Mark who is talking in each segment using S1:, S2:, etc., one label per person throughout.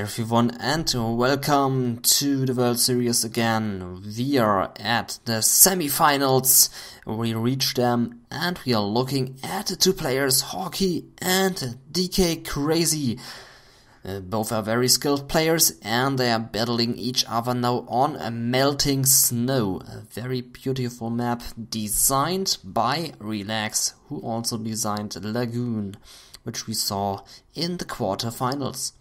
S1: everyone, and welcome to the World Series again. We are at the semi-finals. We reached them and we are looking at the two players, HaWkY and CrAzY. Both are very skilled players and they are battling each other now on a melting snow. A very beautiful map designed by Relax, who also designed Lagoon, which we saw in the quarterfinals.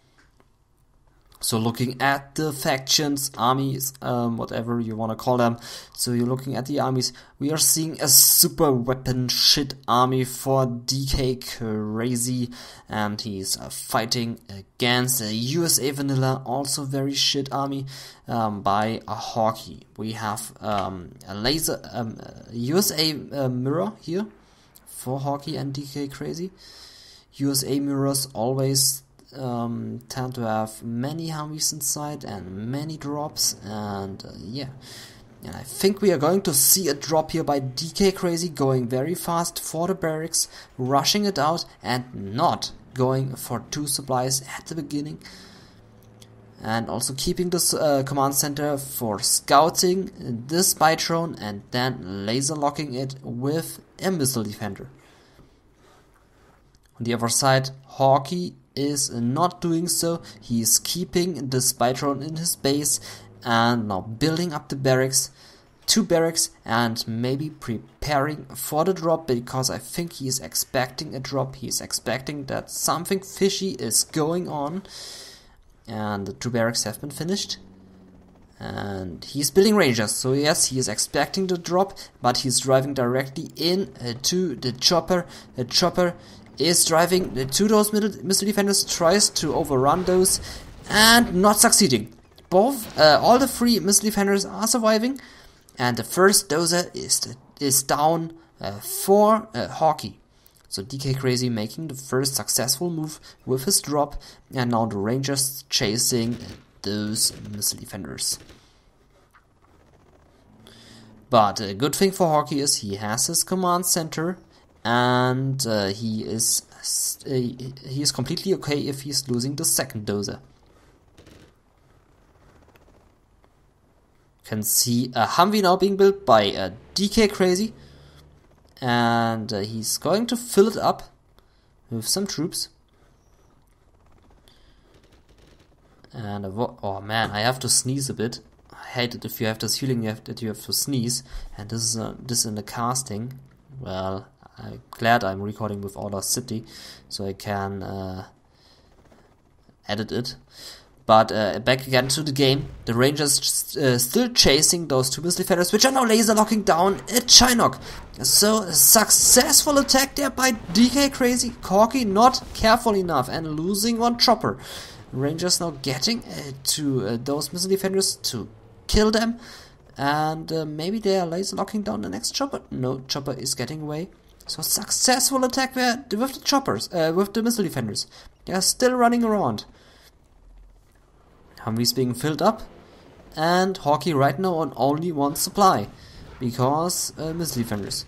S1: So looking at the factions, armies, whatever you want to call them. So you're looking at the armies. We are seeing a super weapon shit army for CrAzY, and he's fighting against a USA vanilla, also very shit army by a HaWkY. We have a laser USA mirror here for HaWkY and CrAzY. USA mirrors always tend to have many Humvees inside and many drops, and yeah, and I think we are going to see a drop here by CrAzY going very fast for the barracks, rushing it out and not going for two supplies at the beginning, and also keeping this command center for scouting this spy drone and then laser locking it with a missile defender. On the other side, HaWkY is not doing so. He is keeping the spy drone in his base and now building up the barracks, two barracks, and maybe preparing for the drop, because I think he is expecting a drop. He is expecting that something fishy is going on, and the two barracks have been finished. And he's building rangers, so yes, he is expecting the drop, but he's driving directly in to the chopper. The chopper is driving to those missile defenders, tries to overrun those, and not succeeding. All the three missile defenders are surviving, and the first dozer is down for HaWkY. So CrAzY making the first successful move with his drop, and now the rangers chasing those missile defenders. But a good thing for HaWkY is he has his command center, and he is completely okay if he's losing the second dozer. You can see a Humvee now being built by CrAzY, and he's going to fill it up with some troops. And oh man, I have to sneeze a bit. I hate it if you have this feeling that you have to sneeze, and this is in the casting. Well, I'm glad I'm recording with Audacity, so I can edit it. But back again to the game. The Rangers still chasing those two missile defenders, which are now laser locking down a Chinook. So a successful attack there by CrAzY. HaWkY not careful enough and losing one chopper. Rangers now getting to those missile defenders to kill them, and maybe they are laser locking down the next chopper. No, chopper is getting away. So successful attack there with the choppers, with the missile defenders. They are still running around. Humvee's being filled up, and HaWkY right now on only one supply, because missile defenders.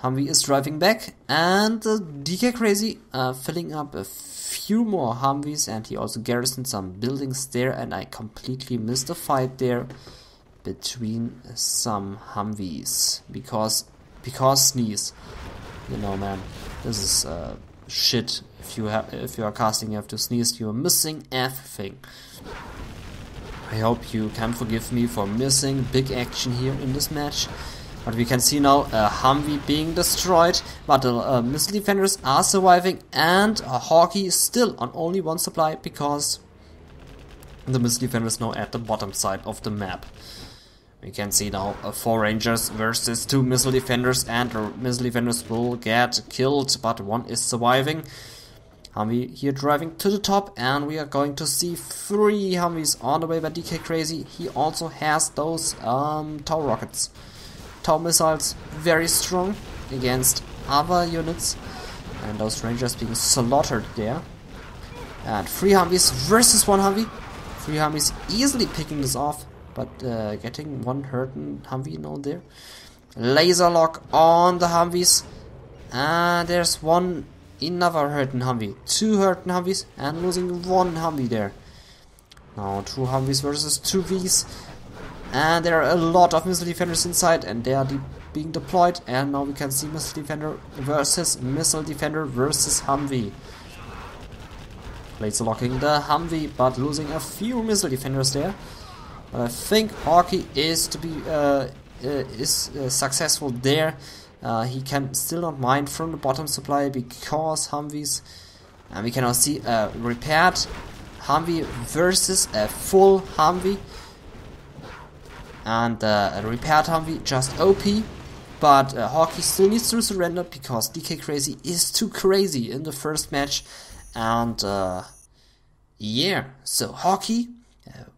S1: Humvee is driving back, and CrAzY filling up a few more Humvees, and he also garrisoned some buildings there, and I completely missed a fight there between some Humvees, because sneeze, you know, man, this is shit. If you are casting, you have to sneeze. You are missing everything. I hope you can forgive me for missing big action here in this match. But we can see now a Humvee being destroyed, but the missile defenders are surviving, and HaWkY is still on only one supply because the missile defenders now at the bottom side of the map. We can see now 4 rangers versus 2 missile defenders, and the missile defenders will get killed, but one is surviving. Humvee here driving to the top, and we are going to see 3 Humvees on the way by CrAzY. He also has those Tau rockets. Tau missiles, very strong against other units, and those rangers being slaughtered there. And 3 Humvees versus 1 Humvee. 3 Humvees easily picking this off, but getting one hurt Humvee now there. Laser lock on the Humvees, and there's one another hurting Humvee. 2 hurting Humvees and losing 1 Humvee there. Now 2 Humvees versus 2 Vs. And there are a lot of missile defenders inside and they are being deployed. And now we can see missile defender versus Humvee. Blades locking the Humvee but losing a few missile defenders there. But I think HaWkY is successful there. He can still not mine from the bottom supply because Humvees. And we can now see a repaired Humvee versus a full Humvee. And a repaired Humvee just OP. But HaWkY still needs to surrender because CrAzY is too crazy in the first match. And yeah, so HaWkY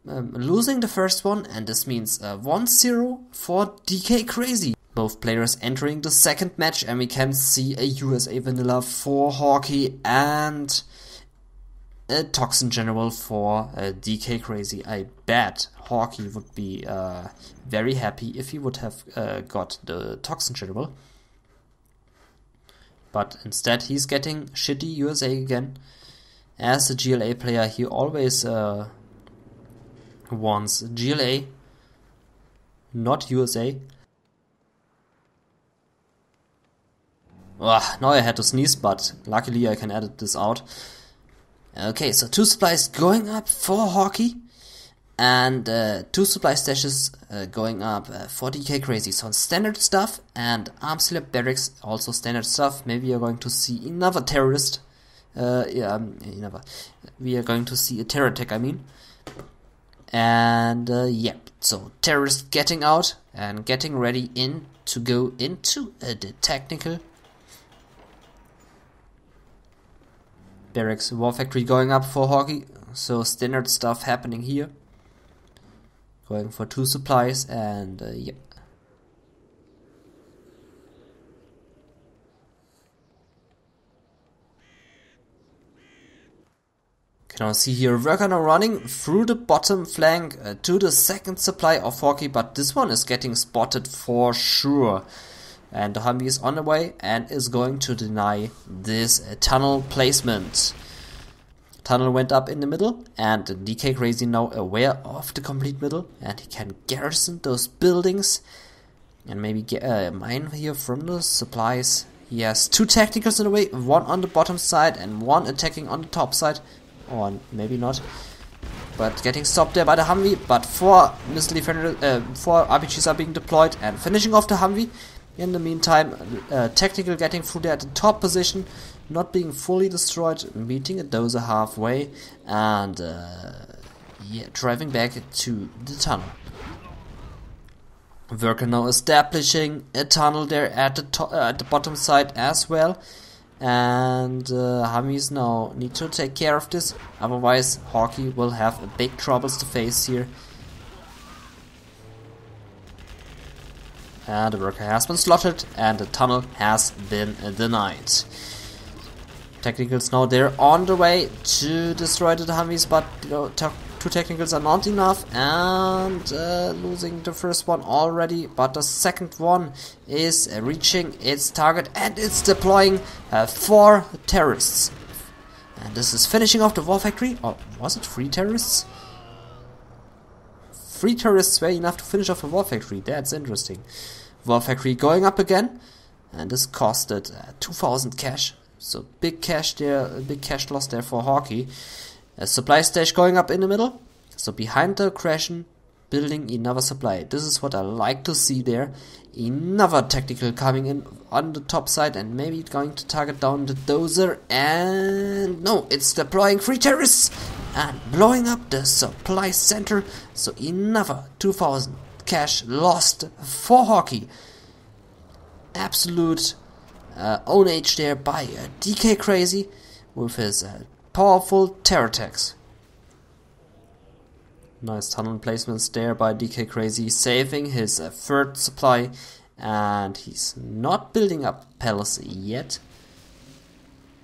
S1: losing the first one, and this means 1-0 for CrAzY. Both players entering the second match, and we can see a USA vanilla for HaWkY and a Toxin General for CrAzY. I bet HaWkY would be very happy if he would have got the Toxin General. But instead he's getting shitty USA again. As a GLA player, he always wants GLA, not USA. Now I had to sneeze, but luckily I can edit this out. Okay, so 2 supplies going up for HaWkY and 2 supply stashes going up for CrAzY. So standard stuff and arms lab barracks, also standard stuff. Maybe you're going to see another terrorist. We are going to see a terror attack, I mean. And yeah, so terrorists getting out and getting ready to go into the technical. Barracks War Factory going up for HaWkY, so standard stuff happening here. Going for 2 supplies and yep. Can now see here worker now running through the bottom flank to the second supply of HaWkY, but this one is getting spotted for sure. And the Humvee is on the way and is going to deny this tunnel placement. Tunnel went up in the middle and CrAzY now aware of the complete middle and he can garrison those buildings and maybe get mine here from the supplies. He has 2 technicals in the way, 1 on the bottom side and 1 attacking on the top side. Or maybe not. But getting stopped there by the Humvee, but 4 missile defenders, 4 RPGs are being deployed and finishing off the Humvee. In the meantime, technical getting through there at the top position, not being fully destroyed, meeting a dozer halfway, and yeah, driving back to the tunnel. Worker now establishing a tunnel there at the bottom side as well, and Humvees now need to take care of this, otherwise HaWkY will have big troubles to face here. And the worker has been slotted and the tunnel has been denied. Technicals now they're on the way to destroy the Humvees, but you know, 2 technicals are not enough and losing the first one already, but the second one is reaching its target and it's deploying 4 terrorists. And this is finishing off the War Factory, or was it 3 terrorists? 3 terrorists were enough to finish off a War Factory, that's interesting. War Factory going up again, and this costed 2000 cash, so big cash there, big cash loss there for HaWkY. A supply stage going up in the middle, so behind the crashing, building another supply. This is what I like to see there. Another tactical coming in on the top side and maybe going to target down the dozer, and no, it's deploying 3 terrorists and blowing up the supply center, so another 2000 cash lost for HaWkY. Absolute own age there by CrAzY with his powerful terror attacks. Nice tunnel placements there by CrAzY, saving his 3rd supply, and he's not building up palace yet,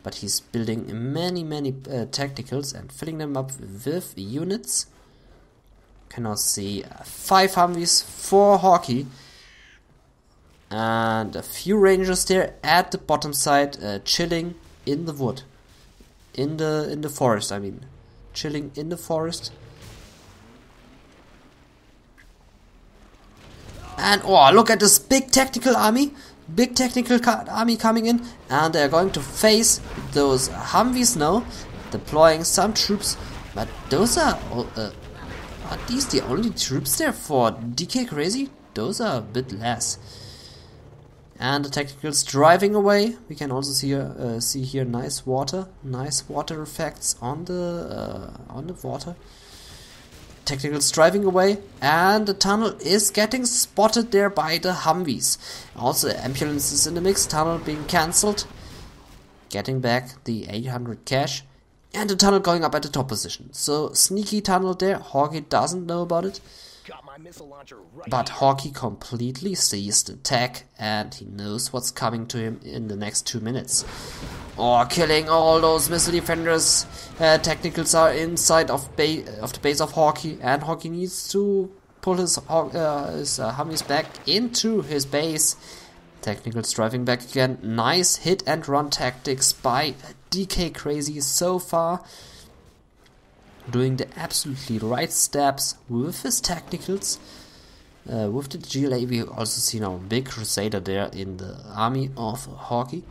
S1: but he's building many tacticals and filling them up with units. Can now see 5 Humvees for HaWkY and a few rangers there at the bottom side, chilling in the wood. In the forest, I mean. Chilling in the forest. And oh, look at this big tactical army. Big tactical army coming in. And they're going to face those Humvees now. Deploying some troops. But those are these the only troops there for CrAzY? Those are a bit less. And the tacticals driving away. We can also see here nice water effects on the water. Tacticals driving away, and the tunnel is getting spotted there by the Humvees. Also, ambulances in the mix. Tunnel being cancelled. Getting back the 800 cash. And the tunnel going up at the top position. So, sneaky tunnel there. HaWkY doesn't know about it. But HaWkY completely sees the attack. And he knows what's coming to him in the next 2 minutes. Oh, killing all those missile defenders. Technicals are inside of the base of HaWkY. And HaWkY needs to pull his Humvees back into his base. Technicals driving back again. Nice hit and run tactics by CrAzY so far. Doing the absolutely right steps with his tacticals. With the GLA, we also see now a big Crusader there in the army of HaWkY.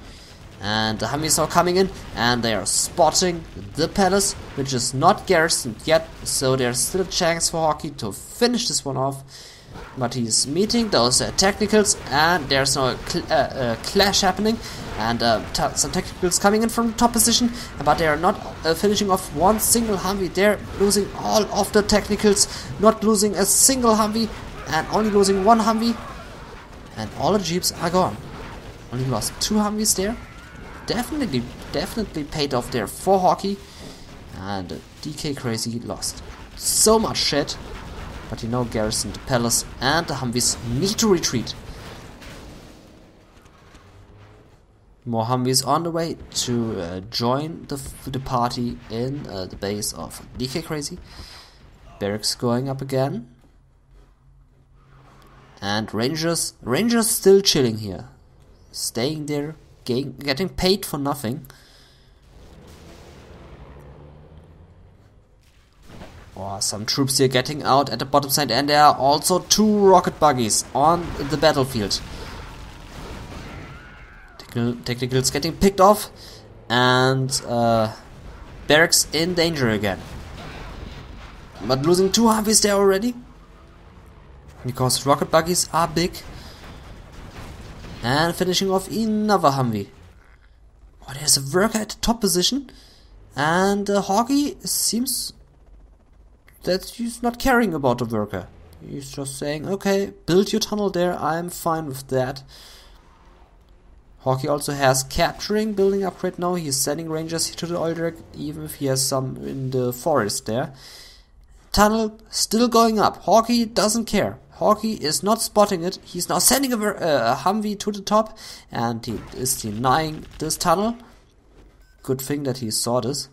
S1: And the Humvees are coming in, and they are spotting the palace, which is not garrisoned yet. So there's still a chance for HaWkY to finish this one off. But he's meeting those technicals, and there's now a clash happening, and some technicals coming in from the top position, but they are not finishing off one single Humvee. They're losing all of the technicals, not losing a single Humvee, and only losing one Humvee, and all the jeeps are gone. Only lost 2 Humvees there. Definitely paid off there for HaWkY, and CrAzY lost so much shit. But he now garrisoned the palace, and the Humvees need to retreat. More Humvees on the way to join the party in the base of CrAzY. Barracks going up again. And Rangers still chilling here. Staying there, getting paid for nothing. Oh, some troops here getting out at the bottom side, and there are also 2 rocket buggies on the battlefield. Technicals getting picked off, and barracks in danger again. But losing 2 Humvees there already, because rocket buggies are big. And finishing off another Humvee. Oh, there's a worker at the top position, and HaWkY seems that he's not caring about the worker. He's just saying, okay, build your tunnel there, I'm fine with that. HaWkY also has capturing building upgrade now. He's sending rangers to the oil rig, even if he has some in the forest there. Tunnel still going up. HaWkY doesn't care. HaWkY is not spotting it. He's now sending a Humvee to the top, and he is denying this tunnel. Good thing that he saw this.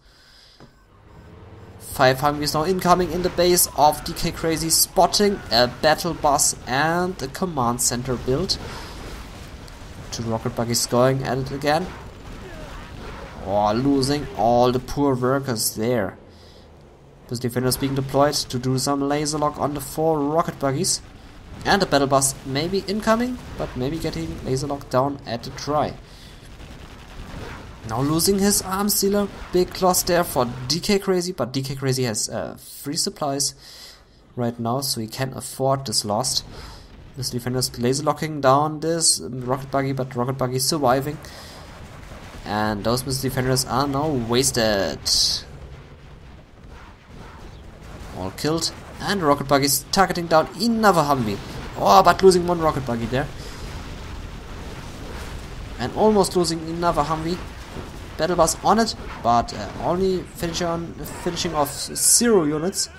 S1: 5 Humvees now incoming in the base of CrAzY, spotting a battle bus and a command center build. 2 rocket buggies going at it again. Oh, losing all the poor workers there. This defenders being deployed to do some laser lock on the 4 rocket buggies. And the battle bus maybe incoming, but maybe getting laser locked down at the try. Now losing his arms dealer. Big loss there for CrAzY, but CrAzY has free supplies right now, so he can afford this loss. This defender's laser locking down this rocket buggy, but rocket buggy surviving. And those missile defenders are now wasted. All killed. And rocket buggies targeting down another Humvee. Oh, but losing 1 rocket buggy there. And almost losing another Humvee. Battle bus on it, but only finishing off 0 units.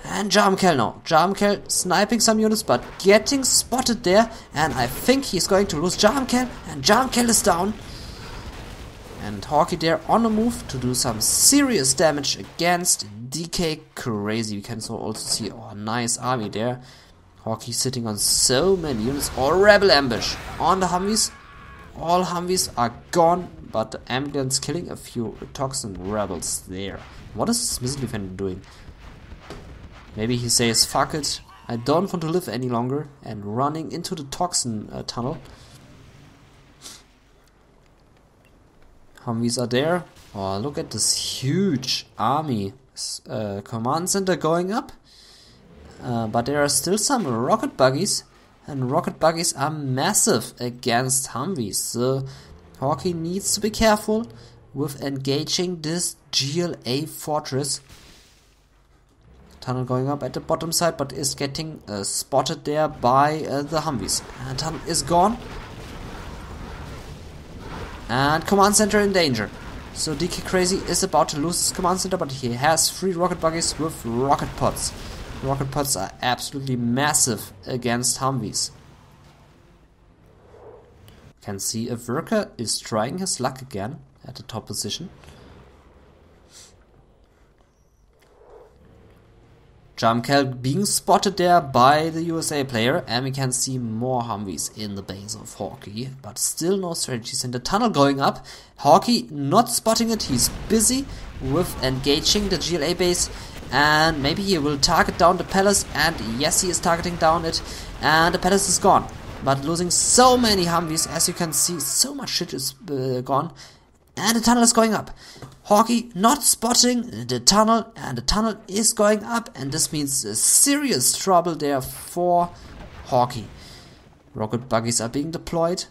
S1: And JaMKel now. JaMKel sniping some units, but getting spotted there. And I think he's going to lose JaMKel. And JaMKel is down. And HaWkY there on the move to do some serious damage against CrAzY. We can also see a nice army there. HaWkY sitting on so many units. Or Rebel Ambush on the Humvees. all Humvees are gone, but the ambulance killing a few toxin rebels there. What is this missile defender doing? Maybe he says, fuck it, I don't want to live any longer, and running into the toxin tunnel. Humvees are there. Oh, look at this huge army. Command center going up. But there are still some rocket buggies. And rocket buggies are massive against Humvees. So HaWkY needs to be careful with engaging this GLA fortress. Tunnel going up at the bottom side, but is getting spotted there by the Humvees. And tunnel is gone. And command center in danger. So CrAzY is about to lose his command center, but he has 3 rocket buggies with rocket pods. Rocket pods are absolutely massive against Humvees. You can see a worker is trying his luck again at the top position. Gentool being spotted there by the USA player, and we can see more Humvees in the base of HaWkY, but still no strategies in the tunnel going up. HaWkY not spotting it, he's busy with engaging the GLA base, and maybe he will target down the palace, and yes, he is targeting down it, and the palace is gone. But losing so many Humvees, as you can see, so much shit is gone. And the tunnel is going up. HaWkY not spotting the tunnel, and the tunnel is going up, and this means serious trouble there for HaWkY. Rocket buggies are being deployed,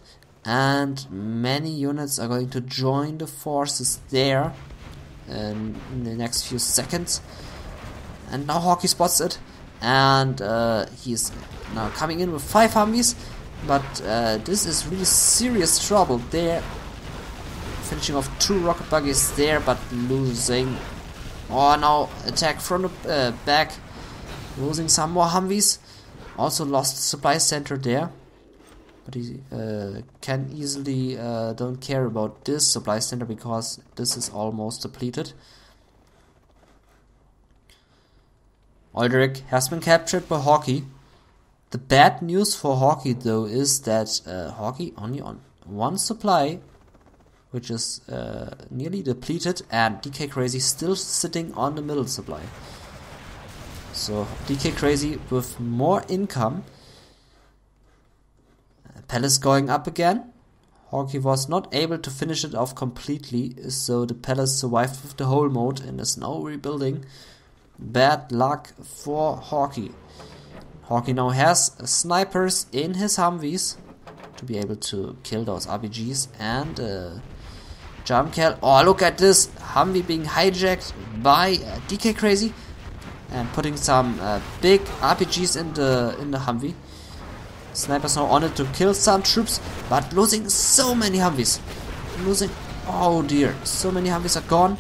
S1: and many units are going to join the forces there in the next few seconds. And now HaWkY spots it, and he's now coming in with 5 Humvees, but this is really serious trouble there. Finishing off 2 rocket buggies there, but losing. Oh, now attack from the back. Losing some more Humvees. Also lost supply center there. But he can easily don't care about this supply center because this is almost depleted. Aldrich has been captured by HaWkY. The bad news for HaWkY though is that HaWkY only on 1 supply, which is nearly depleted, and CrAzY still sitting on the middle supply. So CrAzY with more income. Palace going up again. HaWkY was not able to finish it off completely, so the palace survived with the whole mode and is now rebuilding. Bad luck for HaWkY. HaWkY now has snipers in his Humvees to be able to kill those RPGs, and Gentool. Oh, look at this Humvee being hijacked by CrAzY and putting some big RPGs in the Humvee. Snipers now on it to kill some troops, but losing so many Humvees. Oh dear, so many Humvees are gone.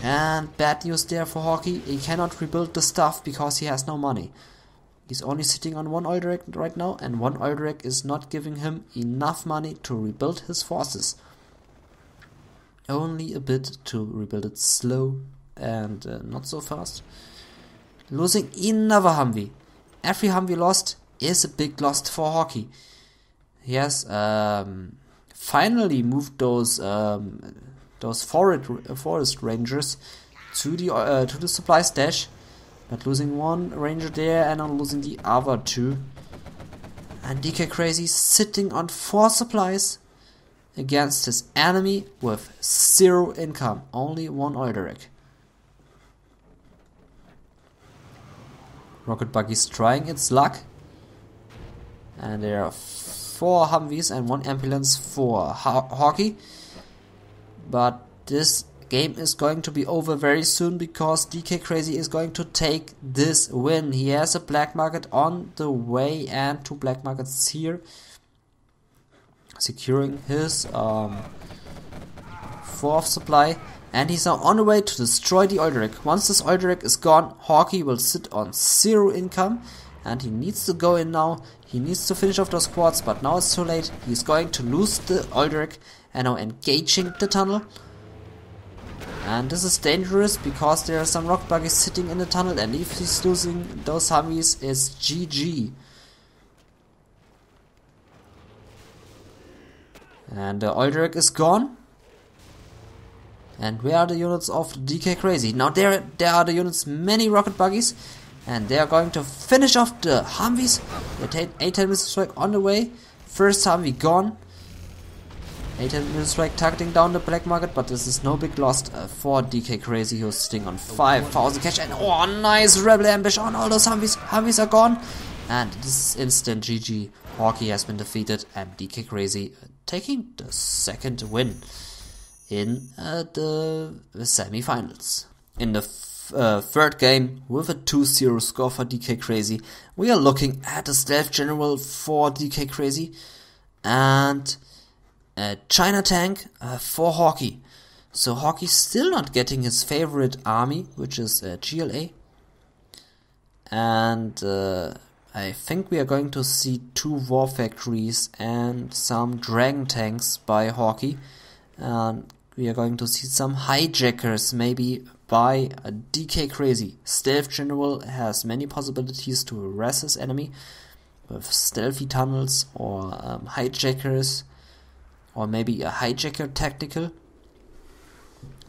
S1: And bad news there for HaWkY. He cannot rebuild the stuff because he has no money. He's only sitting on 1 Aldrich right now, and 1 Aldrich is not giving him enough money to rebuild his forces. Only a bit to rebuild it slow and not so fast. Losing another Humvee. Every Humvee lost is a big loss for HaWkY. He has finally moved those forest rangers to the supply stash, but losing 1 ranger there and now losing the other 2. And CrAzY sitting on 4 supplies against his enemy with 0 income, only 1 Aldrich. Rocket buggy's trying its luck, and there are 4 Humvees and 1 ambulance for HaWkY. But this game is going to be over very soon because CrAzY is going to take this win. He has a black market on the way and 2 black markets here, securing his 4th supply, and he's now on the way to destroy the Aldrich. Once this Aldrich is gone, HaWkY will sit on 0 income, and he needs to go in now. He needs to finish off those squads, but now it's too late. He's going to lose the Aldrich and now engaging the tunnel. And this is dangerous because there are some rock buggies sitting in the tunnel, and if he's losing those Humvees, it's GG. And the oil derrick is gone. And where are the units of DK CrAzY? Now there are the units, many rocket buggies. And they are going to finish off the Humvees. The A-10 missile strike on the way. First Humvee gone. A-10 missile strike targeting down the black market, but this is no big loss for DK CrAzY, who's sitting on 5,000 cash. And oh, nice rebel ambush on all those Humvees. Humvees are gone. And this is instant GG. HaWkY has been defeated, and DK CrAzY taking the second win in the semi-finals. In the third game, with a 2-0 score for DK CrAzY, we are looking at a stealth general for DK CrAzY and a China tank for HaWkY. So HaWkY still not getting his favorite army, which is GLA. And I think we are going to see 2 war factories and some dragon tanks by HaWkY. We are going to see some hijackers maybe by DK CrAzY. Stealth General has many possibilities to harass his enemy with stealthy tunnels or hijackers, or maybe a hijacker tactical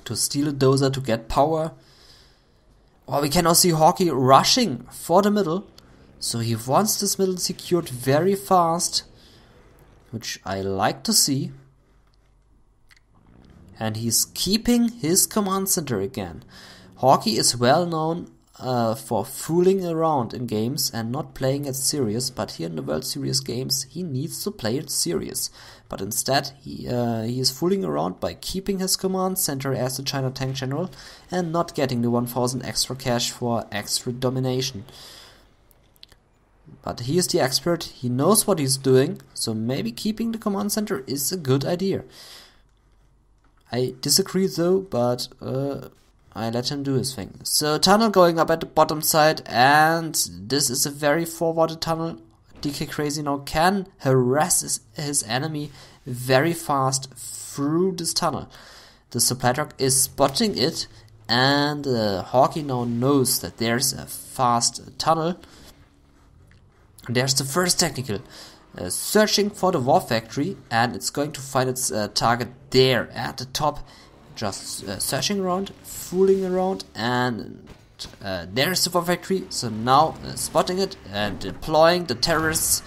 S1: to steal a dozer to get power. Or we can also see HaWkY rushing for the middle. So he wants this middle secured very fast, which I like to see. And he's keeping his command center again. HaWkY is well known for fooling around in games and not playing it serious, but here in the World Series games he needs to play it serious. But instead he is fooling around by keeping his command center as the China tank general and not getting the 1000 extra cash for extra domination. But he is the expert, he knows what he's doing, so maybe keeping the command center is a good idea. I disagree though, but I let him do his thing. So tunnel going up at the bottom side, and this is a very forwarded tunnel. DK CrAzY now can harass his enemy very fast through this tunnel. The supply truck is spotting it, and HaWkY now knows that there's a fast tunnel. There's the first technical, searching for the war factory, and it's going to find its target there at the top, just searching around, fooling around, and there's the war factory. So now spotting it and deploying the terrorists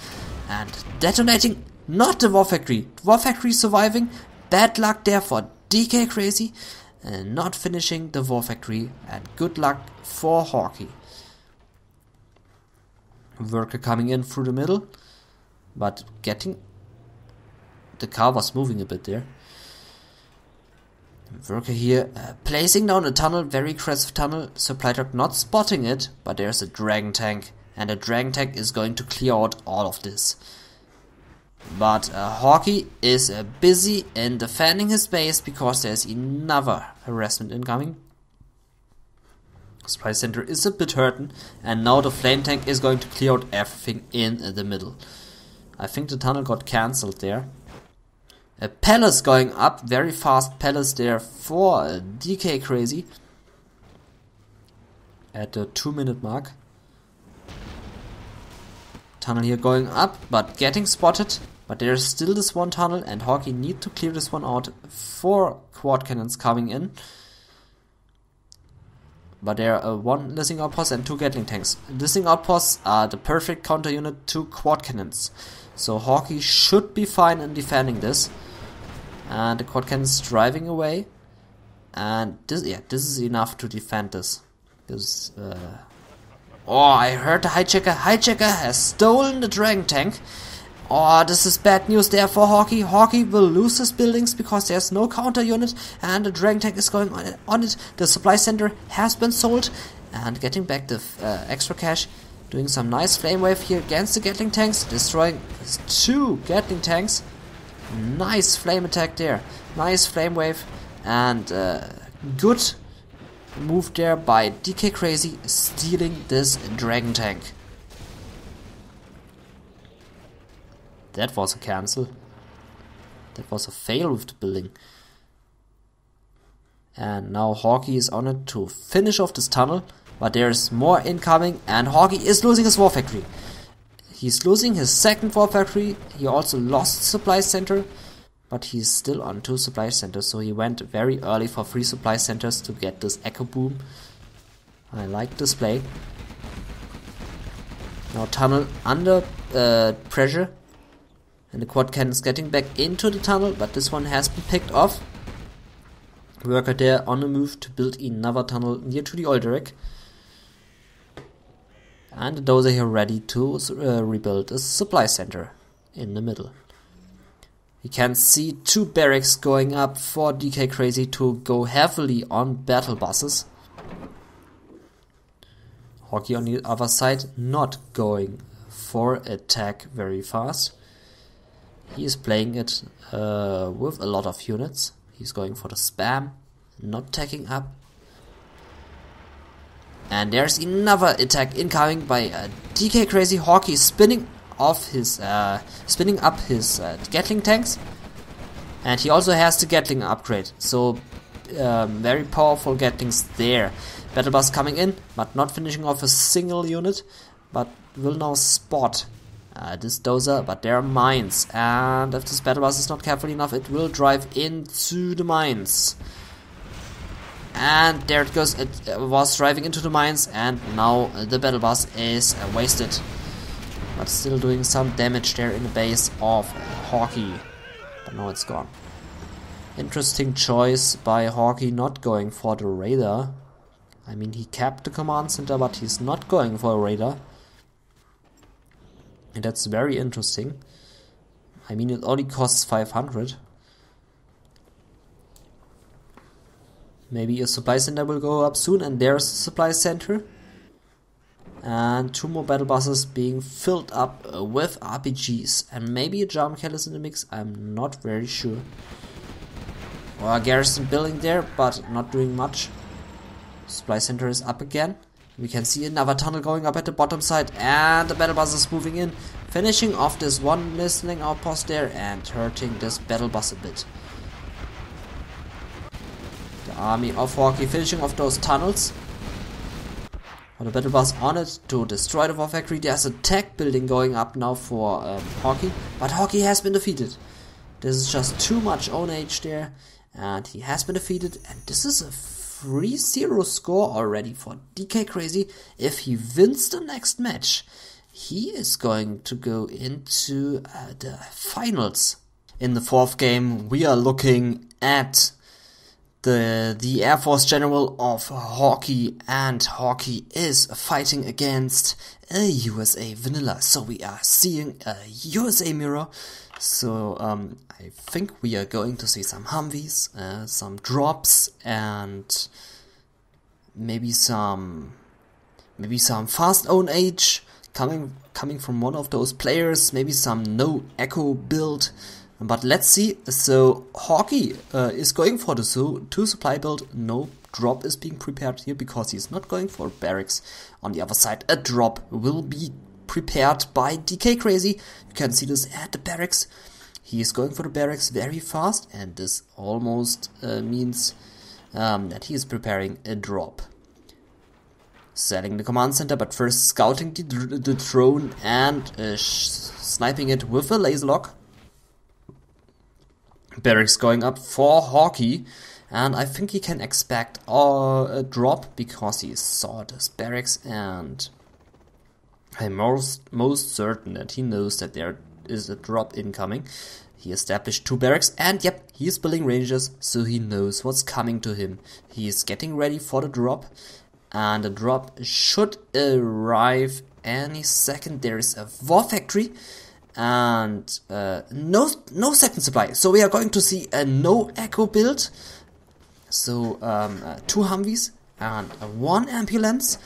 S1: and detonating, not the war factory. The war factory surviving, bad luck there for DK CrAzY, and not finishing the war factory, and good luck for HaWkY. Worker coming in through the middle, but getting... the car was moving a bit there. Worker here placing down a tunnel, very aggressive tunnel. Supply truck not spotting it, but there's a dragon tank, and a dragon tank is going to clear out all of this. But HaWkY is busy in defending his base because there's another harassment incoming. Supply center is a bit hurting, and now the flame tank is going to clear out everything in the middle. I think the tunnel got cancelled there. A palace going up, very fast palace there for DK CrAzY at the 2-minute mark. Tunnel here going up, but getting spotted. But there's still this one tunnel, and HaWkY need to clear this one out. 4 quad cannons coming in. But there are 1 listening outpost and 2 Gatling tanks. Listening outposts are the perfect counter unit to quad cannons. So HaWkY should be fine in defending this. And the quad cannons driving away. And this is enough to defend this. Oh, I heard the hijacker. Hijacker has stolen the dragon tank. Oh, this is bad news there for HaWkY. HaWkY will lose his buildings because there's no counter unit, and the dragon tank is going on it. The supply center has been sold, and getting back the extra cash. Doing some nice flame wave here against the Gatling tanks, destroying 2 Gatling tanks. Nice flame attack there. Nice flame wave, and good move there by DK CrAzY, stealing this dragon tank. That was a cancel. That was a fail with the building. And now HaWkY is on it to finish off this tunnel. But there's more incoming, and HaWkY is losing his war factory. He's losing his second war factory. He also lost supply center. but he's still on 2 supply centers, so he went very early for 3 supply centers to get this echo boom. I like this play. Now tunnel under pressure, and the quad cannon is getting back into the tunnel, but this one has been picked off. Worker there on the move to build another tunnel near to the oil derrick. And the dozer here ready to rebuild a supply center in the middle. You can see 2 barracks going up for CrAzY to go heavily on battle buses. HaWkY on the other side not going for attack very fast. He is playing it with a lot of units. He's going for the spam, not taking up. And there's another attack incoming by CrAzY. HaWkY spinning up his Gatling tanks, and he also has the Gatling upgrade. So very powerful Gatlings there. Battle bus coming in, but not finishing off a single unit, but will now spot this dozer, but there are mines, and if this battle bus is not careful enough, it will drive into the mines. And there it goes, it was driving into the mines, and now the battle bus is wasted. But still doing some damage there in the base of HaWkY. But now it's gone. Interesting choice by HaWkY not going for the radar. I mean, he kept the command center, but he's not going for a radar. And that's very interesting. I mean, it only costs 500. Maybe a supply center will go up soon, and there's a supply center. And 2 more battle buses being filled up with RPGs. And maybe a jump kill is in the mix, I'm not very sure. Or a garrison building there, but not doing much. Supply center is up again. We can see another tunnel going up at the bottom side, and the battle bus is moving in, finishing off this one listening outpost there and hurting this battle bus a bit. The army of HaWkY finishing off those tunnels. For the battle bus on it to destroy the war factory. There's a tech building going up now for HaWkY, but HaWkY has been defeated. This is just too much own age there, and he has been defeated, and this is a 3-0 score already for CrAzY. If he wins the next match, he is going to go into the finals. In the 4th game, we are looking at the Air Force General of HaWkY, and HaWkY is fighting against a USA vanilla. So we are seeing a USA mirror. So I think we are going to see some Humvees, some drops, and maybe some fast own age coming from one of those players. Maybe some no echo build. But let's see. So HaWkY is going for the 2 supply build. No drop is being prepared here because he's not going for barracks. On the other side, a drop will be prepared by CrAzY. You can see this at the barracks. He is going for the barracks very fast, and this almost means that he is preparing a drop. Setting the command center, but first scouting the drone and sniping it with a laser lock. Barracks going up for HaWkY, and I think he can expect a drop because he saw this barracks, and I'm most certain that he knows that there is a drop incoming. He established 2 barracks, and yep, he is building ranges, so he knows what's coming to him. He is getting ready for the drop, and the drop should arrive any second. There is a war factory, and no second supply. So we are going to see a no echo build. So 2 Humvees and 1 ambulance.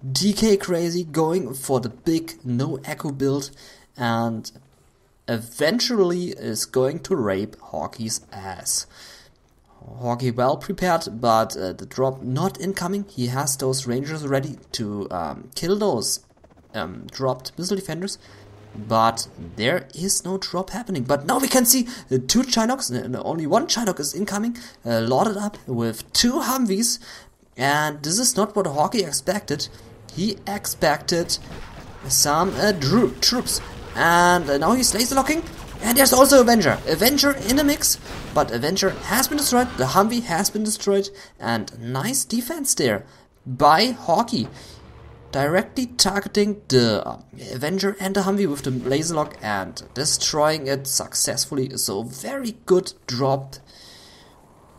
S1: CrAzY going for the big no echo build, and eventually is going to rape HaWkY's ass. HaWkY well prepared, but the drop not incoming. He has those rangers ready to kill those dropped missile defenders, but there is no drop happening. But now we can see 2 Chinooks, only 1 Chinook is incoming, loaded up with 2 Humvees, and this is not what HaWkY expected. He expected some troops, and now he's laser locking, And there's also Avenger. Avenger in the mix, but Avenger has been destroyed. The Humvee has been destroyed, and nice defense there by HaWkY, directly targeting the Avenger and the Humvee with the laser lock and destroying it successfully. So very good drop,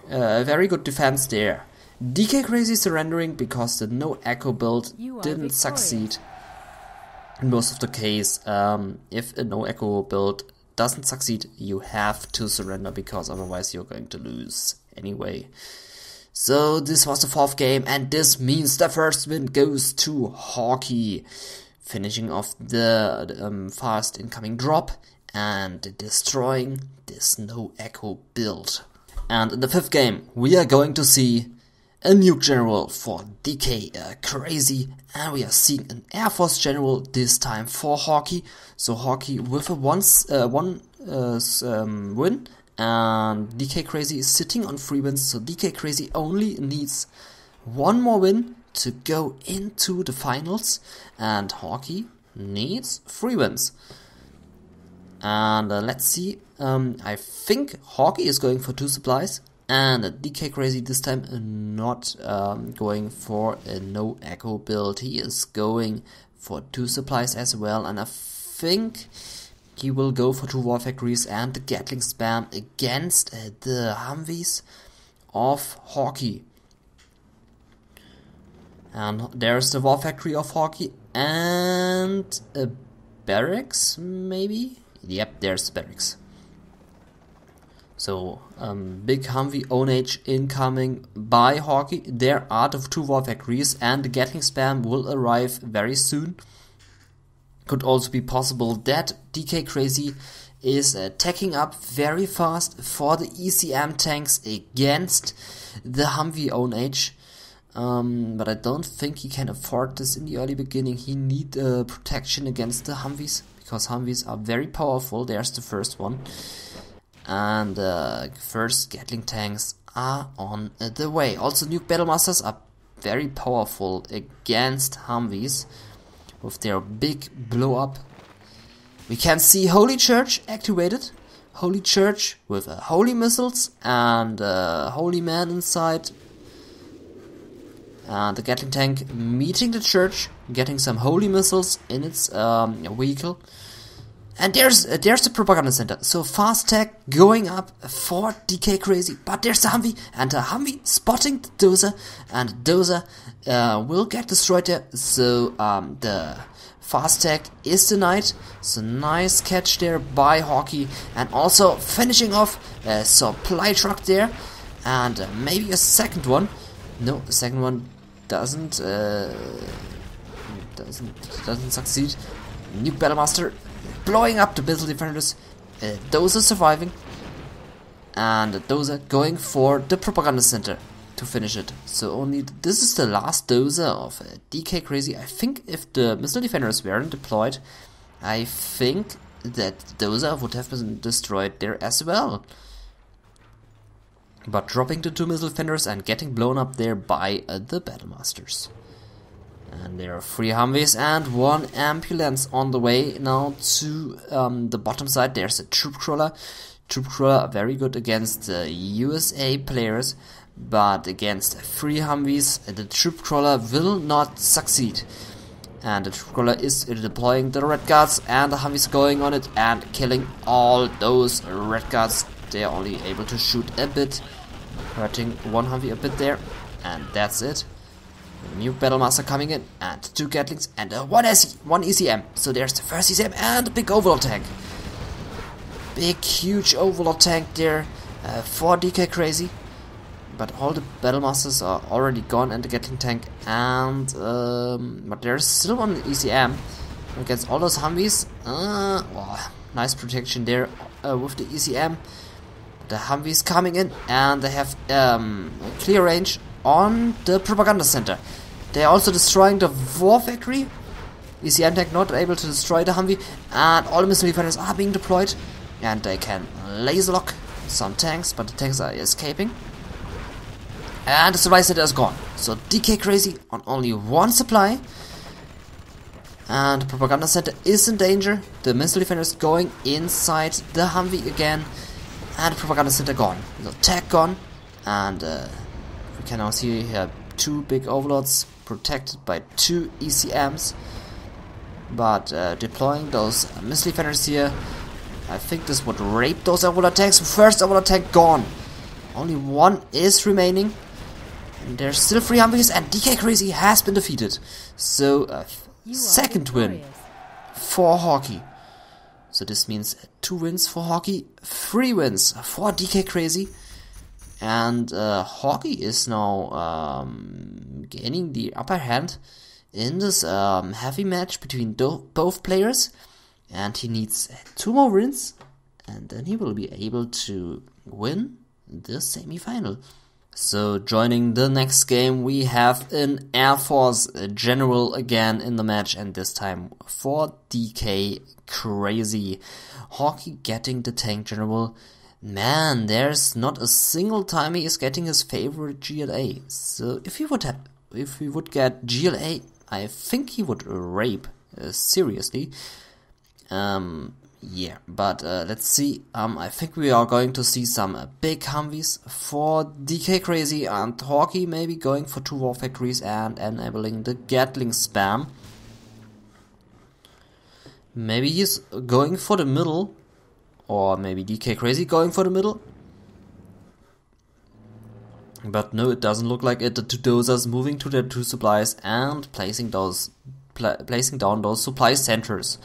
S1: very good defense there. CrAzY surrendering because the no echo build didn't succeed. In most of the case, if a no echo build doesn't succeed, you have to surrender because otherwise you're going to lose anyway. So this was the 4th game, and this means the first win goes to HaWkY, finishing off the fast incoming drop and destroying this no echo build. And in the 5th game we are going to see a nuke general for CrAzY, and we are seeing an Air Force general this time for HaWkY. So HaWkY with a one win, and CrAzY is sitting on 3 wins. So CrAzY only needs 1 more win to go into the finals, and HaWkY needs 3 wins. And let's see. I think HaWkY is going for 2 supplies. And CrAzY this time not going for a no echo build. He is going for 2 supplies as well, and I think he will go for 2 war factories and the Gatling spam against the Humvees of HaWkY. And there's the war factory of HaWkY and a barracks, maybe? Yep, there's the barracks. So, big Humvee ownage incoming by HaWkY. There are the 2 war factories, and the Gatling spam will arrive very soon. Could also be possible that CrAzY is tacking up very fast for the ECM tanks against the Humvee ownage. But I don't think he can afford this in the early beginning. He needs protection against the Humvees, because Humvees are very powerful. There's the first one. And first Gatling tanks are on the way. Also, nuke Battlemasters are very powerful against Humvees with their big blow up. We can see Holy Church activated. Holy Church with holy missiles and holy man inside. And the Gatling tank meeting the church, getting some holy missiles in its vehicle. And there's the propaganda center. So fast tech going up for CrAzY, but there's the Humvee, and the Humvee spotting the dozer, and the dozer will get destroyed there. So the fast tech is denied. So nice catch there by HaWkY, and also finishing off a supply truck there, and maybe a second one. No, the second one doesn't succeed. Nuke Battlemaster blowing up the missile defenders, dozer surviving, and dozer going for the propaganda center to finish it. So only this is the last dozer of CrAzY. I think if the missile defenders weren't deployed, I think that dozer would have been destroyed there as well. But dropping the 2 missile defenders and getting blown up there by the Battlemasters. And there are 3 Humvees and 1 ambulance on the way now to the bottom side. There's a troop crawler. Troop crawler very good against the USA players, but against 3 Humvees, the troop crawler will not succeed. And the troop crawler is deploying the red guards, and the Humvees going on it and killing all those red guards. They are only able to shoot a bit, hurting 1 Humvee a bit there, and that's it. New Battlemaster coming in, and 2 Gatlings, and 1 ECM. So there's the first ECM and a big Overlord tank. Big, huge Overlord tank there for CrAzY. But all the Battlemasters are already gone, and the Gatling tank. And but there's still 1 ECM against all those Humvees. Oh, nice protection there with the ECM. The Humvees coming in, and they have clear range on the propaganda center. They are also destroying the war factory. ECM tank not able to destroy the Humvee, and all the missile defenders are being deployed, and they can laser lock some tanks, but the tanks are escaping. And the supply center is gone. So CrAzY on only 1 supply, And the propaganda center is in danger. The missile defender is going inside the Humvee again. And the propaganda center gone. The tech gone. And we can now see here 2 big overlords protected by 2 ECMs. But deploying those missile defenders here, I think this would rape those overlord tanks. First overlord tank gone. Only 1 is remaining. And there's still 3 Humvees, and CrAzY has been defeated. So, second win for HaWkY. So this means 2 wins for HaWkY, 3 wins for CrAzY. And HaWkY is now gaining the upper hand in this heavy match between both players. And he needs 2 more wins, and then he will be able to win the semi-final. So joining the next game, we have an Air Force General again in the match, and this time for CrAzY. HaWkY getting the Tank General. Man, there's not a single time he is getting his favorite GLA. So if he would get GLA, I think he would rape seriously. Yeah, but let's see. I think we are going to see some big Humvees for CrAzY, and HaWkY maybe going for 2 war factories and enabling the Gatling spam. Maybe he's going for the middle, or maybe CrAzY going for the middle. But no, it doesn't look like it. The 2 dozers moving to their 2 supplies and placing down those supply centers.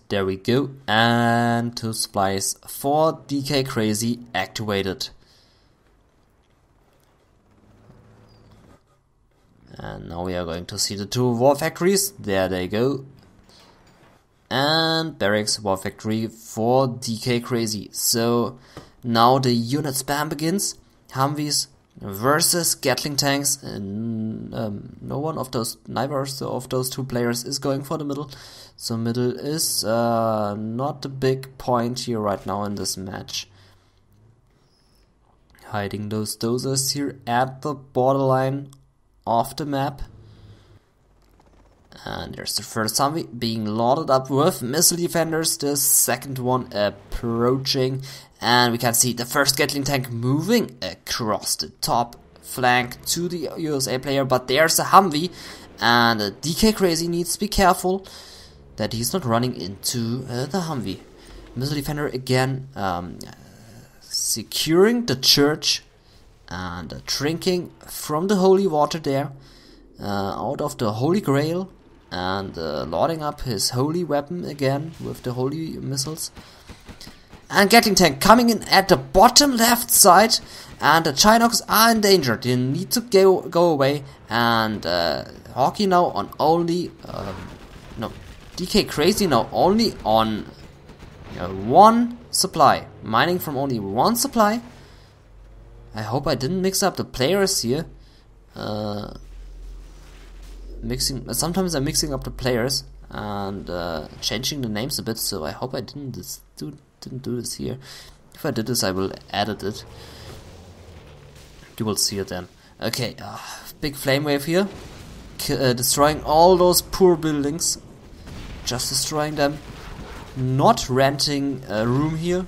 S1: There we go, and 2 supplies for CrAzY activated. And now we are going to see the 2 war factories. There they go. And barracks war factory for CrAzY. So now the unit spam begins. Humvees versus Gatling tanks, and neither of those 2 players is going for the middle. So middle is not the big point here right now in this match. Hiding those dozers here at the borderline of the map. And there's the first Humvee being loaded up with missile defenders, the second one approaching, and we can see the first Gatling tank moving across the top flank to the USA player, but there's a Humvee, and CrAzY needs to be careful that he's not running into the Humvee. Missile defender again securing the church and drinking from the holy water there, out of the Holy Grail, and loading up his holy weapon again with the holy missiles. And Gatling tank coming in at the bottom left side, and the Chinox are in danger. They need to go away, and HaWkY now on only CrAzY now only on 1 supply, mining from only 1 supply. I hope I didn't mix up the players here. Sometimes I'm mixing up the players and changing the names a bit, so I hope I didn't do this here. If I did this, I will edit it. You will see it then. Okay, big flame wave here, destroying all those poor buildings, just destroying them, not renting a room here.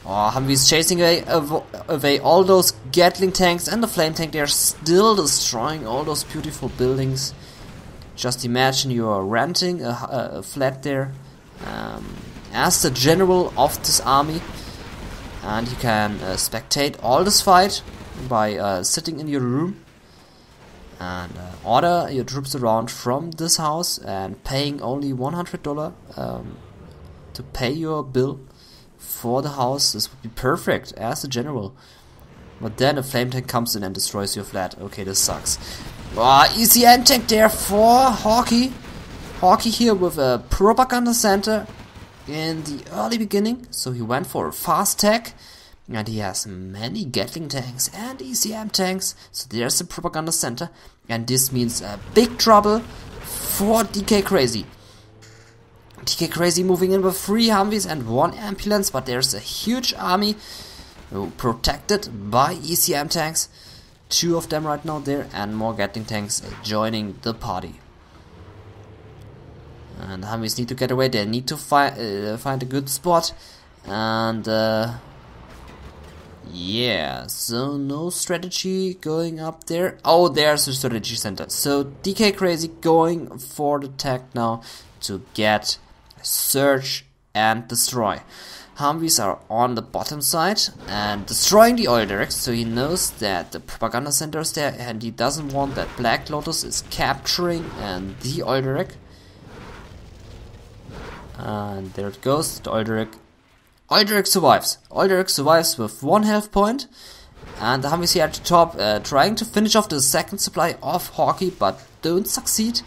S1: Oh, Humvee's chasing away all those Gatling tanks, and the flame tank, they're still destroying all those beautiful buildings. Just imagine you are renting a flat there as the general of this army, and you can spectate all this fight by sitting in your room and order your troops around from this house and paying only $100 to pay your bill for the house. This would be perfect as a general. But then a flame tank comes in and destroys your flat. Okay, this sucks. Easy end tank there for HaWkY. HaWkY here with a propaganda center in the early beginning. So he went for a fast tech. And he has many Gatling tanks and ECM tanks. So there's the propaganda center. And this means big trouble for CrAzY. CrAzY moving in with 3 Humvees and 1 ambulance, but there's a huge army protected by ECM tanks. 2 of them right now there, and more Gatling tanks joining the party. And the Humvees need to get away. They need to find a good spot. And yeah, so no strategy going up there. Oh, there's the strategy center. So CrAzY going for the tech now to get search and destroy. Humvees are on the bottom side and destroying the oil derricks, so he knows that the propaganda center is there and he doesn't want that Black Lotus is capturing the oil derrick. And there it goes, the oil derrick. Oil derrick survives. Oil derrick survives with 1 health point. And the Humvees here at the top trying to finish off the second supply of HaWkY, but don't succeed.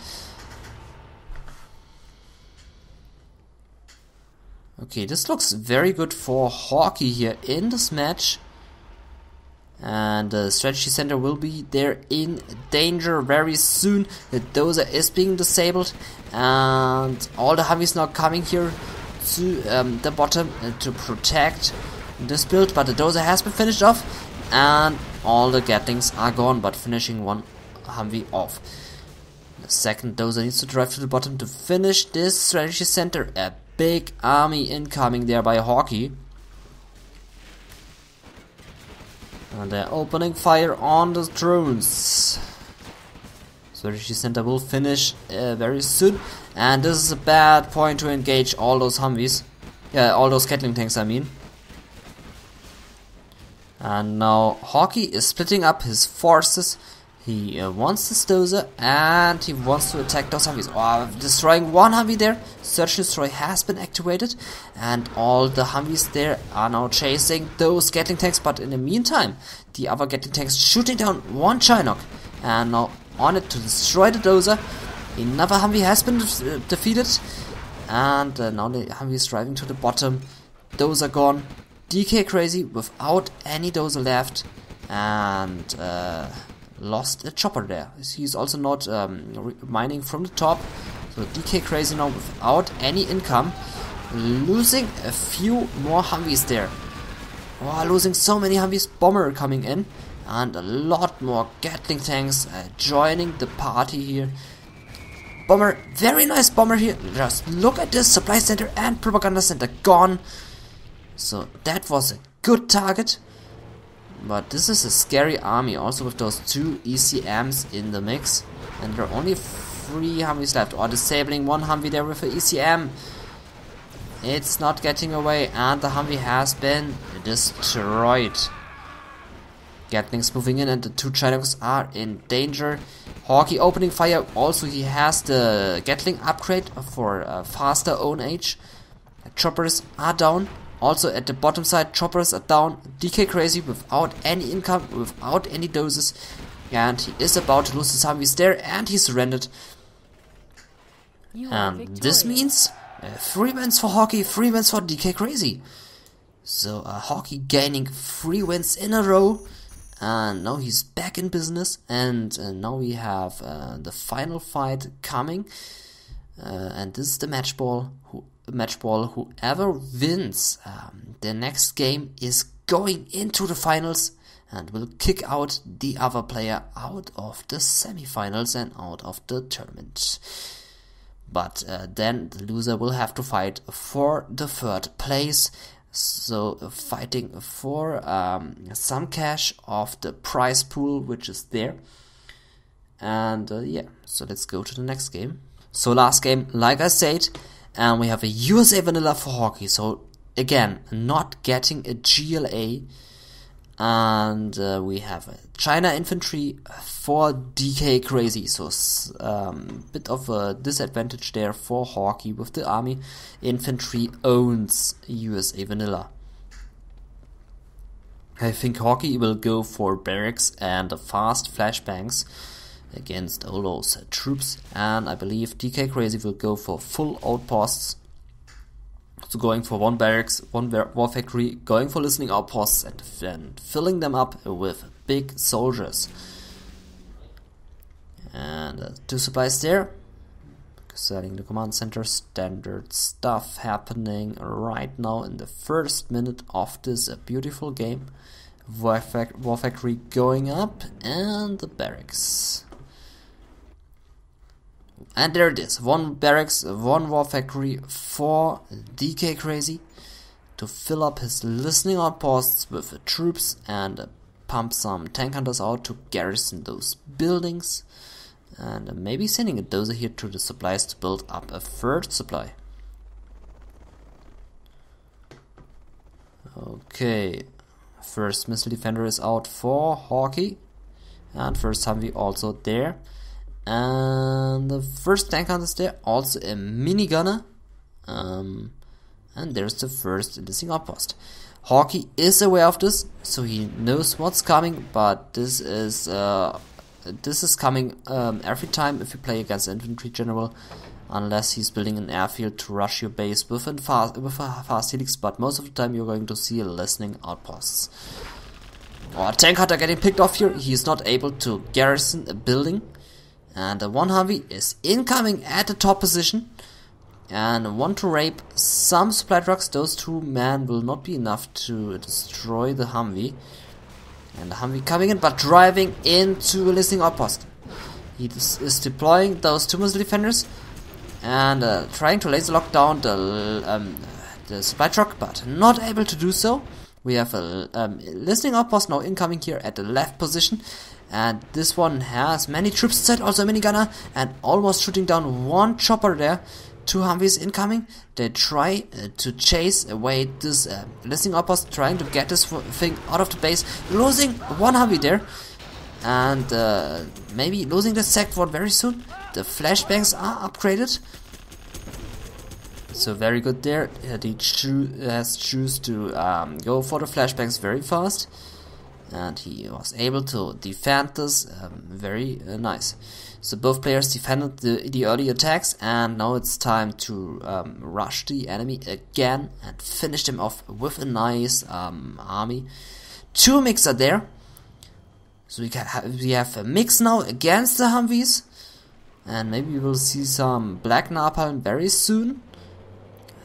S1: Okay, this looks very good for HaWkY here in this match. And the strategy center will be there in danger very soon. The dozer is being disabled. And all the Humvees now coming here to the bottom to protect this build. But the dozer has been finished off. And all the Gatlings are gone, but finishing one Humvee off. The second dozer needs to drive to the bottom to finish this strategy center. A big army incoming there by HaWkY. And they're opening fire on the drones. Strategy center will finish very soon. And this is a bad point to engage all those Humvees. Yeah, all those Gatling tanks, I mean. And now HaWkY is splitting up his forces. He wants this dozer and he wants to attack those Humvees. Oh, destroying one Humvee there. Search and destroy has been activated. And all the Humvees there are now chasing those Gatling tanks. But in the meantime, the other Gatling tanks shooting down one Chinook. And now on it to destroy the dozer. Another Humvee has been defeated. And now the Humvee is driving to the bottom. Dozer gone. CrAzY without any dozer left. And lost a chopper there. He's also not mining from the top. So CrAzY now without any income. Losing a few more Humvees there. Oh, losing so many Humvees. Bomber coming in. And a lot more Gatling tanks joining the party here. Bomber, very nice bomber here. Just look at this, supply center and propaganda center gone. So that was a good target. But this is a scary army also with those 2 ECMs in the mix. And there are only 3 Humvees left. Or disabling one Humvee there with an ECM. It's not getting away and the Humvee has been destroyed. Gatlings moving in and the 2 Chinooks are in danger. HaWkY opening fire. Also he has the Gatling upgrade for faster own age. Choppers are down. Also at the bottom side, choppers are down. CrAzY without any income, without any doses. And he is about to lose his Humvees there and he surrendered. And this means 3 wins for HaWkY, 3 wins for CrAzY. So HaWkY gaining 3 wins in a row. And now he's back in business. And now we have the final fight coming. And this is the match ball. Whoever wins the next game is going into the finals and will kick out the other player out of the semifinals and out of the tournament. But then the loser will have to fight for the 3rd place. So fighting for some cash of the prize pool which is there. And yeah, so let's go to the next game. So last game, like I said, and we have a USA Vanilla for HaWkY. So again, not getting a GLA. And we have a China Infantry for CrAzY. So bit of a disadvantage there for HaWkY with the Army. Infantry owns USA Vanilla. I think HaWkY will go for barracks and fast flashbangs against all those troops, and I believe CrAzY will go for full outposts. So going for 1 barracks, 1 war factory, going for listening outposts and filling them up with big soldiers. And 2 supplies there. Setting the command center, standard stuff happening right now in the first minute of this beautiful game. War factory going up, and the barracks. And there it is, 1 barracks, 1 war factory for CrAzY to fill up his listening outposts with troops and pump some tank hunters out to garrison those buildings. And maybe sending a dozer here to the supplies to build up a 3rd supply. Okay, first missile defender is out for HaWkY, and first HaWkY also there. And the first tank hunter is there, also a minigunner. And there's the first listening outpost. HaWkY is aware of this, so he knows what's coming, but this is coming every time if you play against an infantry general, unless he's building an airfield to rush your base with a fast helix, but most of the time you're going to see listening outposts. Or a tank hunter getting picked off here, he's not able to garrison a building, and one HaWkY is incoming at the top position, and want to rape some supply trucks. Those 2 men will not be enough to destroy the HaWkY. And the HaWkY coming in, but driving into a listening outpost. He is deploying those 2 missile defenders and trying to laser lock down the supply truck, but not able to do so. We have a listening outpost now incoming here at the left position, and this one has many troops inside, also a minigunner, and almost shooting down 1 chopper there. 2 HaWkYs incoming. They try to chase away this listening outpost, trying to get this thing out of the base, losing 1 HaWkY there, and maybe losing the second one very soon. The flashbangs are upgraded, so very good there. He has choose to go for the flashbangs very fast, and he was able to defend this very nice. So both players defended the early attacks, and now it's time to rush the enemy again and finish them off with a nice army. 2 MiGs are there, so we have a mix now against the HaWkYs, and maybe we will see some black napalm very soon.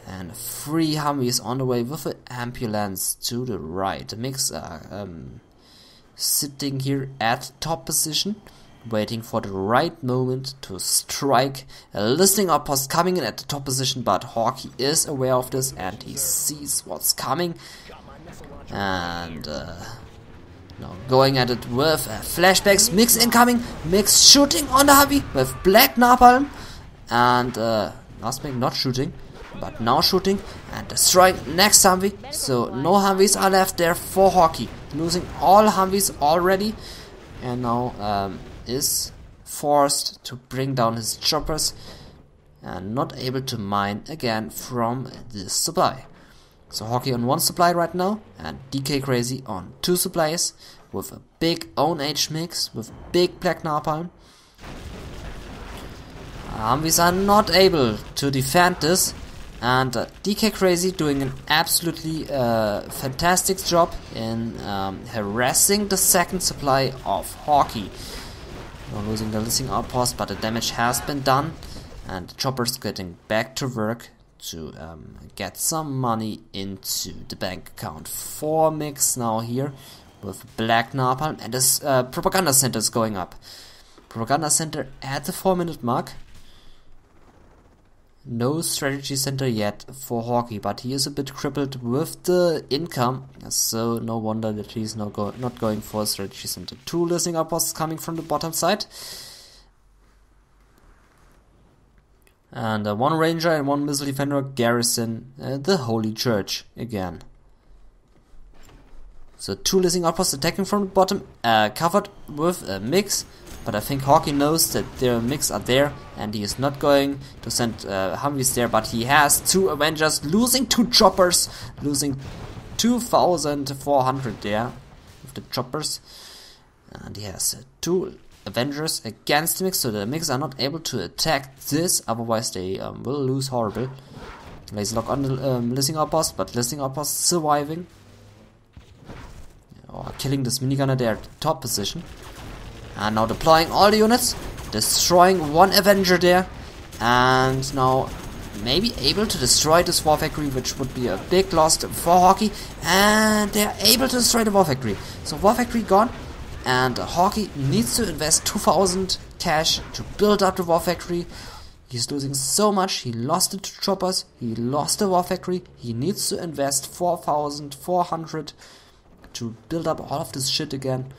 S1: And 3 HaWkYs on the way with an ambulance to the right. The MiGs are sitting here at top position, waiting for the right moment to strike. A listening outpost coming in at the top position, but HaWkY is aware of this and he sees what's coming. And now going at it with flashbacks. MiGs incoming. MiGs shooting on the HaWkY with black napalm. And last MiG not shooting, but now shooting and destroying next HaWkY. So no HaWkYs are left there for HaWkY. Losing all HaWkYs already. And now is forced to bring down his choppers and not able to mine again from this supply. So HaWkY on 1 supply right now, and CrAzY on 2 supplies with a big own H mix with big black napalm. HaWkYs are not able to defend this, and CrAzY doing an absolutely fantastic job in harassing the second supply of HaWkY. Losing the listening outpost, but the damage has been done, and the chopper's getting back to work to get some money into the bank account. 4 MiGs now here with black napalm, and this propaganda center is going up. Propaganda center at the 4-minute mark. No strategy center yet for HaWkY, but he is a bit crippled with the income, so no wonder that he's not going for a strategy center. 2 listening outposts coming from the bottom side, and 1 ranger and 1 missile defender garrison the Holy Church again. So 2 listening outposts attacking from the bottom, covered with a MiGs. But I think HaWkY knows that their MiGs are there, and he is not going to send HaWkYs there, but he has 2 Avengers, losing 2 choppers, losing 2,400 there with the choppers. And he has 2 Avengers against the MiGs, so the MiGs are not able to attack this, otherwise they will lose horrible. Laser lock on the listening outpost, but listening outpost surviving. Or killing this minigunner there at the top position. And now deploying all the units, destroying 1 Avenger there, and now maybe able to destroy this War Factory, which would be a big loss for HaWkY, and they're able to destroy the War Factory. So War Factory gone, and HaWkY needs to invest 2,000 cash to build up the War Factory. He's losing so much. He lost the 2 choppers, he lost the War Factory, he needs to invest 4,400 to build up all of this shit again.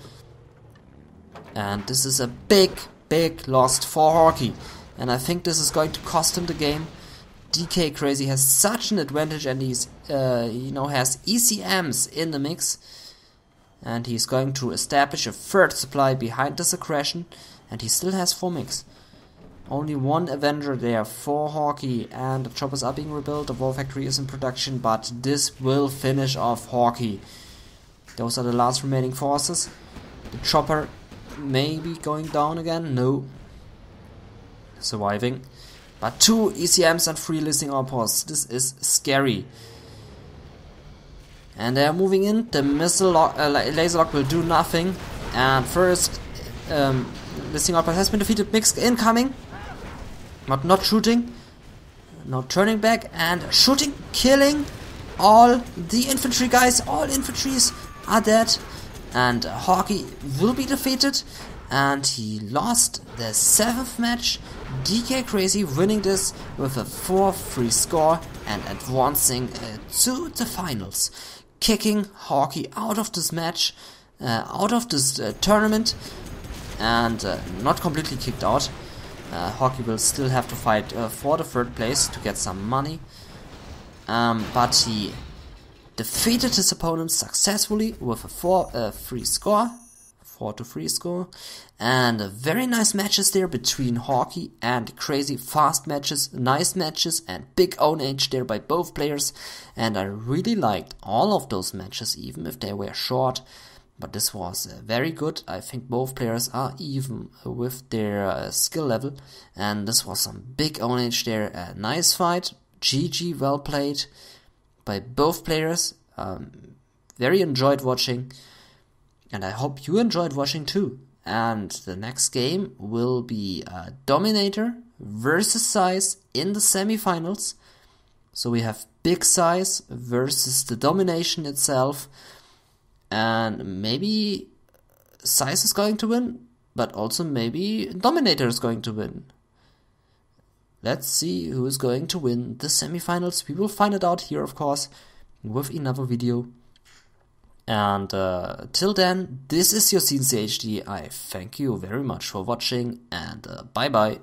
S1: And this is a big loss for HaWkY. And I think this is going to cost him the game. CrAzY has such an advantage, and he's, has ECMs in the mix. And he's going to establish a third supply behind this aggression. And he still has 4 mix. Only 1 Avenger there for HaWkY, and the choppers are being rebuilt. The War Factory is in production, but this will finish off HaWkY. Those are the last remaining forces. The chopper maybe going down again. No. Surviving. But 2 ECMs and 3 listing outposts. This is scary. And they are moving in. The missile laser lock will do nothing. And first listing outpost has been defeated. Mix incoming. But not shooting. Now turning back and shooting. Killing all the infantry guys. All infantries are dead. And HaWkY will be defeated. And he lost the 7th match. CrAzY winning this with a 4-3 score and advancing to the finals. Kicking HaWkY out of this match, out of this tournament. And not completely kicked out. HaWkY will still have to fight for the 3rd place to get some money. But he defeated his opponent successfully with a 4-3 score. 4-3 score, and very nice matches there between HaWkY and CrAzY. Fast matches, nice matches, and big own age there by both players. And I really liked all of those matches, even if they were short. But this was very good. I think both players are even with their skill level, and this was some big own age there. A nice fight, GG, well played by both players. Very enjoyed watching. And I hope you enjoyed watching too. And the next game will be Dominator versus Size in the semifinals. So we have Big Size versus the Domination itself. And maybe Size is going to win, but also maybe Dominator is going to win. Let's see who is going to win the semifinals. We will find it out here, of course, with another video. And till then, this is your cncHD. I thank you very much for watching, and bye bye.